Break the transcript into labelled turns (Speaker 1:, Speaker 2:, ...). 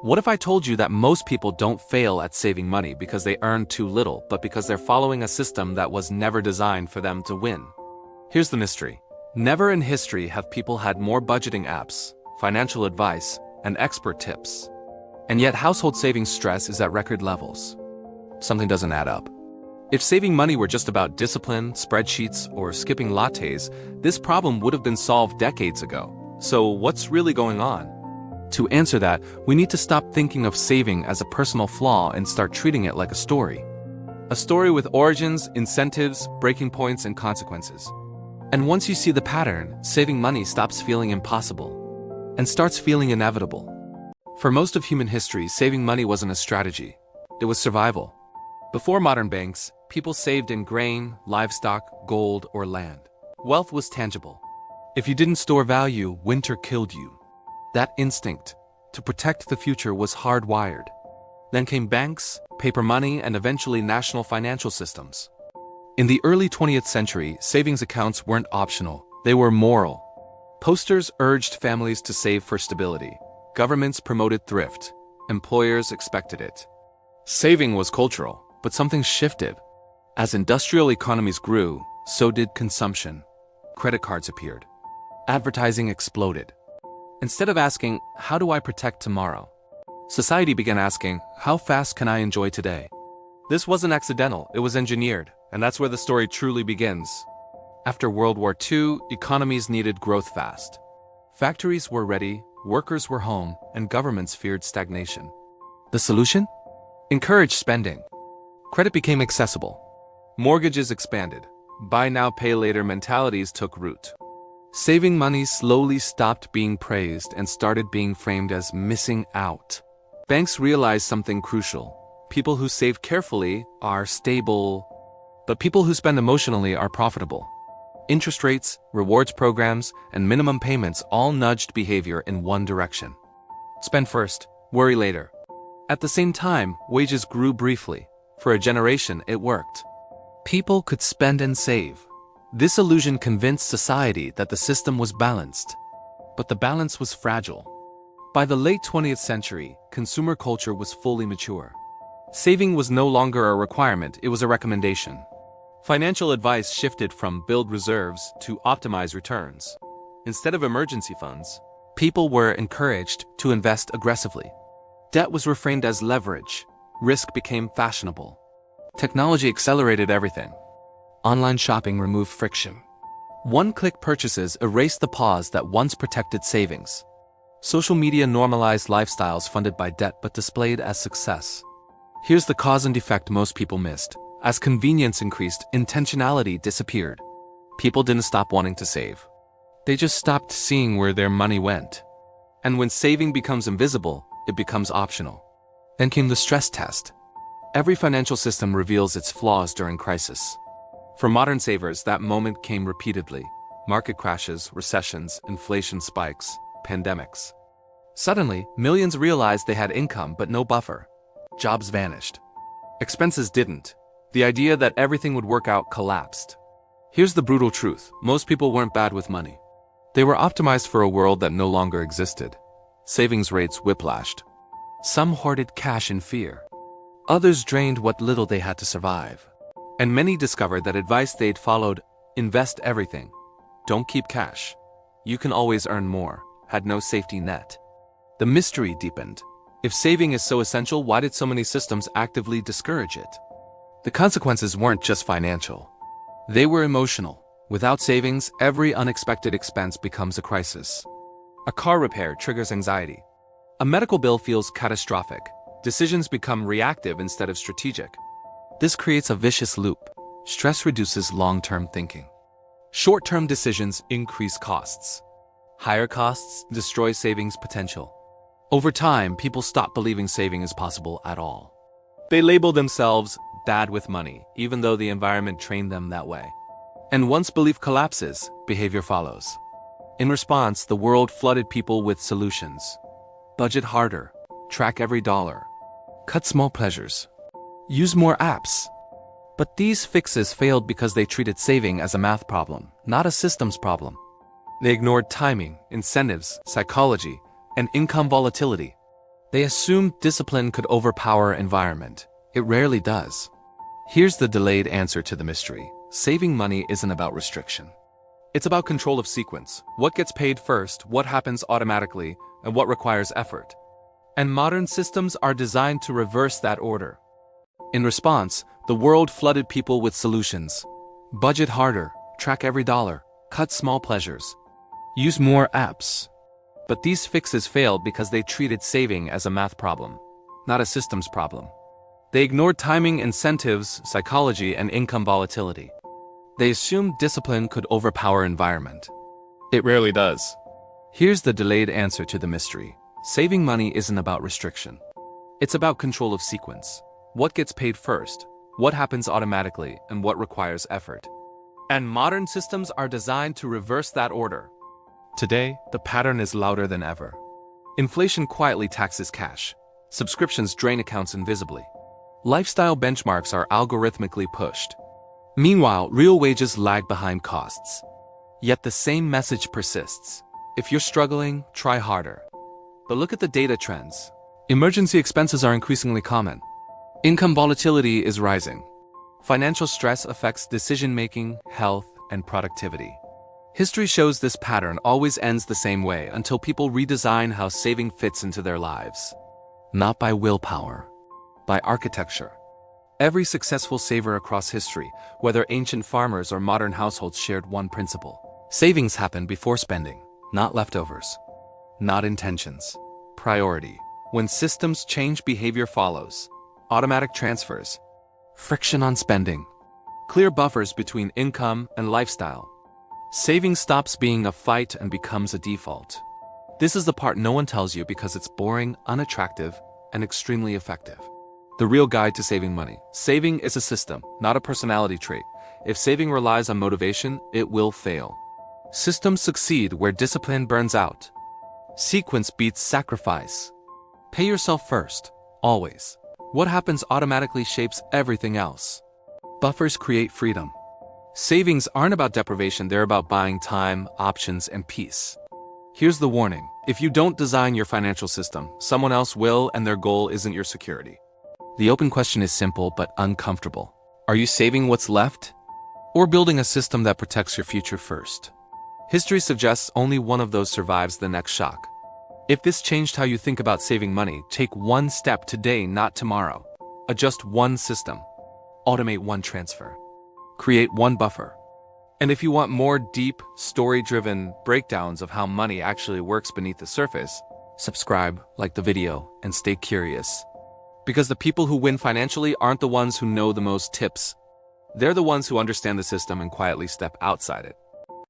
Speaker 1: What if I told you that most people don't fail at saving money because they earn too little, but because they're following a system that was never designed for them to win? Here's the mystery. Never in history have people had more budgeting apps, financial advice, and expert tips. And yet household savings stress is at record levels. Something doesn't add up. If saving money were just about discipline, spreadsheets, or skipping lattes, this problem would have been solved decades ago. So what's really going on? To answer that, we need to stop thinking of saving as a personal flaw and start treating it like a story. A story with origins, incentives, breaking points, and consequences. And once you see the pattern, saving money stops feeling impossible and starts feeling inevitable. For most of human history, saving money wasn't a strategy. It was survival. Before modern banks, people saved in grain, livestock, gold, or land. Wealth was tangible. If you didn't store value, winter killed you. That instinct to protect the future was hardwired. Then came banks, paper money, and eventually national financial systems. In the early 20th century, savings accounts weren't optional, they were moral. Posters urged families to save for stability. Governments promoted thrift. Employers expected it. Saving was cultural, but something shifted. As industrial economies grew, so did consumption. Credit cards appeared. Advertising exploded. Instead of asking, how do I protect tomorrow? Society began asking, how fast can I enjoy today? This wasn't accidental, it was engineered, and that's where the story truly begins. After World War II, economies needed growth fast. Factories were ready, workers were home, and governments feared stagnation. The solution? Encourage spending. Credit became accessible. Mortgages expanded. Buy now, pay later mentalities took root. Saving money slowly stopped being praised and started being framed as missing out. Banks realized something crucial. People who save carefully are stable, but people who spend emotionally are profitable. Interest rates, rewards programs, and minimum payments all nudged behavior in one direction. Spend first, worry later. At the same time, wages grew briefly. For a generation, it worked. People could spend and save. This illusion convinced society that the system was balanced. But the balance was fragile. By the late 20th century, consumer culture was fully mature. Saving was no longer a requirement, it was a recommendation. Financial advice shifted from build reserves to optimize returns. Instead of emergency funds, people were encouraged to invest aggressively. Debt was reframed as leverage. Risk became fashionable. Technology accelerated everything. Online shopping removed friction. One-click purchases erased the pause that once protected savings. Social media normalized lifestyles funded by debt but displayed as success. Here's the cause and effect most people missed. As convenience increased, intentionality disappeared. People didn't stop wanting to save. They just stopped seeing where their money went. And when saving becomes invisible, it becomes optional. Then came the stress test. Every financial system reveals its flaws during crisis. For modern savers, that moment came repeatedly. Market crashes, recessions, inflation spikes, pandemics. Suddenly, millions realized they had income but no buffer. Jobs vanished. Expenses didn't. The idea that everything would work out collapsed. Here's the brutal truth. Most people weren't bad with money. They were optimized for a world that no longer existed. Savings rates whiplashed. Some hoarded cash in fear. Others drained what little they had to survive. And many discovered that advice they'd followed, invest everything, don't keep cash, you can always earn more, had no safety net. The mystery deepened. If saving is so essential, why did so many systems actively discourage it? The consequences weren't just financial. They were emotional. Without savings, every unexpected expense becomes a crisis. A car repair triggers anxiety. A medical bill feels catastrophic. Decisions become reactive instead of strategic. This creates a vicious loop. Stress reduces long-term thinking. Short-term decisions increase costs. Higher costs destroy savings potential. Over time, people stop believing saving is possible at all. They label themselves bad with money, even though the environment trained them that way. And once belief collapses, behavior follows. In response, the world flooded people with solutions. Budget harder, track every dollar, cut small pleasures, use more apps. But these fixes failed because they treated saving as a math problem, not a systems problem. They ignored timing, incentives, psychology, and income volatility. They assumed discipline could overpower environment. It rarely does. Here's the delayed answer to the mystery. Saving money isn't about restriction. It's about control of sequence. What gets paid first, what happens automatically, and what requires effort. And modern systems are designed to reverse that order. In response, the world flooded people with solutions. Budget harder, track every dollar, cut small pleasures, use more apps. But these fixes failed because they treated saving as a math problem, not a systems problem. They ignored timing, incentives, psychology, and income volatility. They assumed discipline could overpower environment. It rarely does. Here's the delayed answer to the mystery. Saving money isn't about restriction. It's about control of sequence. What gets paid first, what happens automatically, and what requires effort. And modern systems are designed to reverse that order. Today, the pattern is louder than ever. Inflation quietly taxes cash. Subscriptions drain accounts invisibly. Lifestyle benchmarks are algorithmically pushed. Meanwhile, real wages lag behind costs. Yet the same message persists. If you're struggling, try harder. But look at the data trends. Emergency expenses are increasingly common. Income volatility is rising. Financial stress affects decision-making, health, and productivity. History shows this pattern always ends the same way until people redesign how saving fits into their lives. Not by willpower, by architecture. Every successful saver across history, whether ancient farmers or modern households, shared one principle. Savings happen before spending, not leftovers. Not intentions. Priority. When systems change, behavior follows. Automatic transfers. Friction on spending. Clear buffers between income and lifestyle. Saving stops being a fight and becomes a default. This is the part no one tells you because it's boring, unattractive, and extremely effective. The real guide to saving money. Saving is a system, not a personality trait. If saving relies on motivation, it will fail. Systems succeed where discipline burns out. Sequence beats sacrifice. Pay yourself first, always. What happens automatically shapes everything else. Buffers create freedom. Savings aren't about deprivation, they're about buying time, options, and peace. Here's the warning. If you don't design your financial system, someone else will, and their goal isn't your security. The open question is simple but uncomfortable. Are you saving what's left? Or building a system that protects your future first? History suggests only one of those survives the next shock. If this changed how you think about saving money, take one step today, not tomorrow. Adjust one system. Automate one transfer. Create one buffer. And if you want more deep, story-driven breakdowns of how money actually works beneath the surface, subscribe, like the video, and stay curious. Because the people who win financially aren't the ones who know the most tips. They're the ones who understand the system and quietly step outside it.